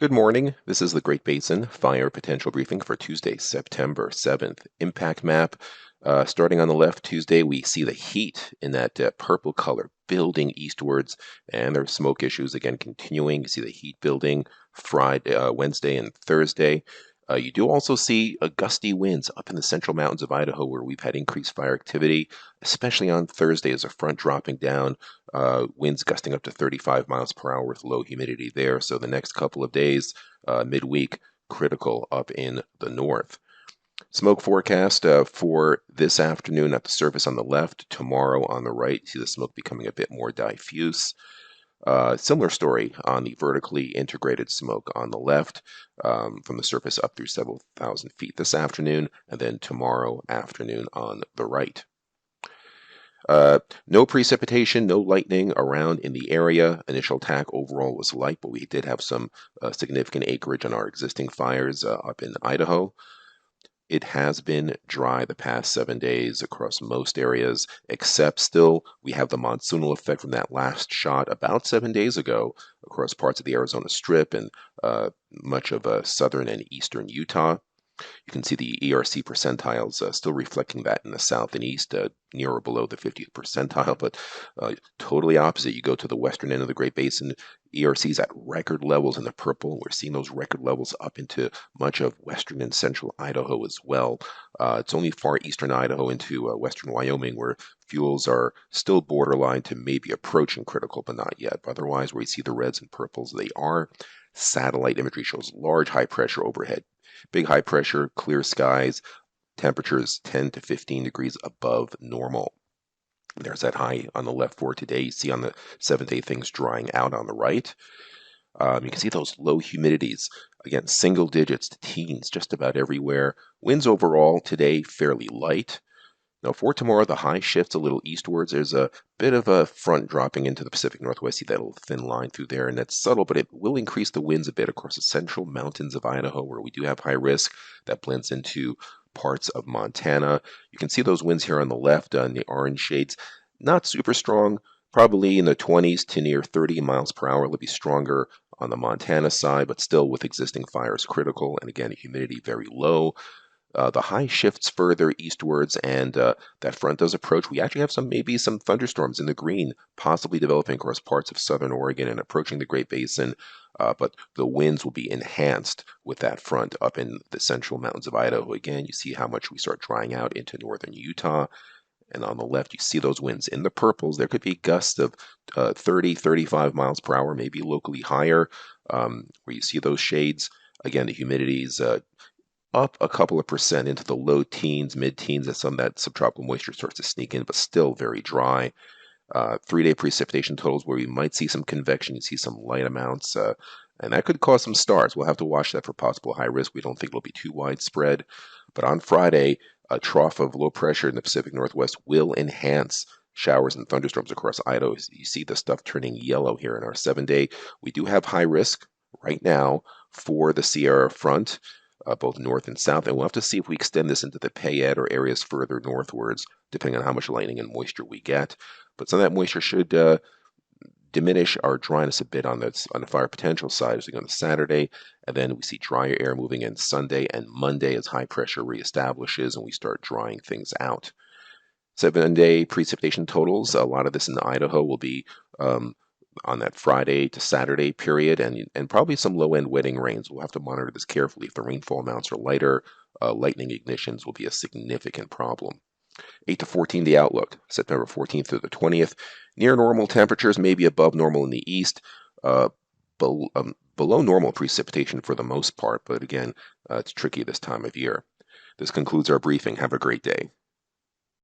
Good morning. This is the Great Basin Fire Potential Briefing for Tuesday, September 7th. Impact map. Starting on the left, Tuesday, we see the heat in that purple color building eastwards, and there are smoke issues again continuing. You see the heat building Friday, Wednesday, and Thursday. You do also see gusty winds up in the central mountains of Idaho where we've had increased fire activity, especially on Thursday as a front dropping down, winds gusting up to 35 miles per hour with low humidity there. So the next couple of days, midweek, critical up in the north. Smoke forecast for this afternoon at the surface on the left, tomorrow on the right. You see the smoke becoming a bit more diffuse. Similar story on the vertically integrated smoke on the left, from the surface up through several thousand feet this afternoon, and then tomorrow afternoon on the right. No precipitation, no lightning around in the area. Initial attack overall was light, but we did have some significant acreage on our existing fires up in Idaho. It has been dry the past 7 days across most areas, except still we have the monsoonal effect from that last shot about 7 days ago across parts of the Arizona Strip and much of southern and eastern Utah. You can see the ERC percentiles still reflecting that in the south and east, near or below the 50th percentile, but totally opposite. You go to the western end of the Great Basin, ERC's at record levels in the purple. We're seeing those record levels up into much of western and central Idaho as well. It's only far eastern Idaho into western Wyoming where fuels are still borderline to maybe approaching critical, but not yet. But otherwise, where you see the reds and purples, they are. Satellite imagery shows large high pressure overhead. Big high pressure, clear skies, temperatures 10 to 15 degrees above normal. There's that high on the left for today. You see on the 7th-day things drying out on the right. You can see those low humidities. Again, single digits to teens just about everywhere. Winds overall today fairly light. Now for tomorrow, the high shifts a little eastwards. There's a bit of a front dropping into the Pacific Northwest. See that little thin line through there, and that's subtle, but it will increase the winds a bit across the central mountains of Idaho, where we do have high risk. That blends into parts of Montana. You can see those winds here on the left in the orange shades. Not super strong, probably in the 20s to near 30 miles per hour. It'll be stronger on the Montana side, but still with existing fires critical, and again, humidity very low. The high shifts further eastwards, and that front does approach. We actually have maybe some thunderstorms in the green, possibly developing across parts of southern Oregon and approaching the Great Basin, but the winds will be enhanced with that front up in the central mountains of Idaho. Again, you see how much we start drying out into northern Utah. And on the left, you see those winds in the purples. There could be gusts of 30, 35 miles per hour, maybe locally higher, where you see those shades. Again, the humidity is up a couple of percent into the low teens, mid-teens, as some of that subtropical moisture starts to sneak in, but still very dry. 3-day precipitation totals where we might see some convection, you see some light amounts, and that could cause some stars. We'll have to watch that for possible high risk. We don't think it'll be too widespread. But on Friday, a trough of low pressure in the Pacific Northwest will enhance showers and thunderstorms across Idaho. You see the stuff turning yellow here in our 7-day. We do have high risk right now for the Sierra front, both north and south, and we'll have to see if we extend this into the Payette or areas further northwards, depending on how much lightning and moisture we get. But some of that moisture should diminish our dryness a bit on the fire potential side as we go into Saturday, and then we see drier air moving in Sunday and Monday as high pressure reestablishes and we start drying things out. 7-day precipitation totals, a lot of this in Idaho will be on that Friday to Saturday period, and probably some low-end wetting rains. We'll have to monitor this carefully. If the rainfall amounts are lighter, lightning ignitions will be a significant problem. 8 to 14 day outlook, September 14th through the 20th. Near normal temperatures, maybe above normal in the east, below normal precipitation for the most part, but again, it's tricky this time of year. This concludes our briefing. Have a great day.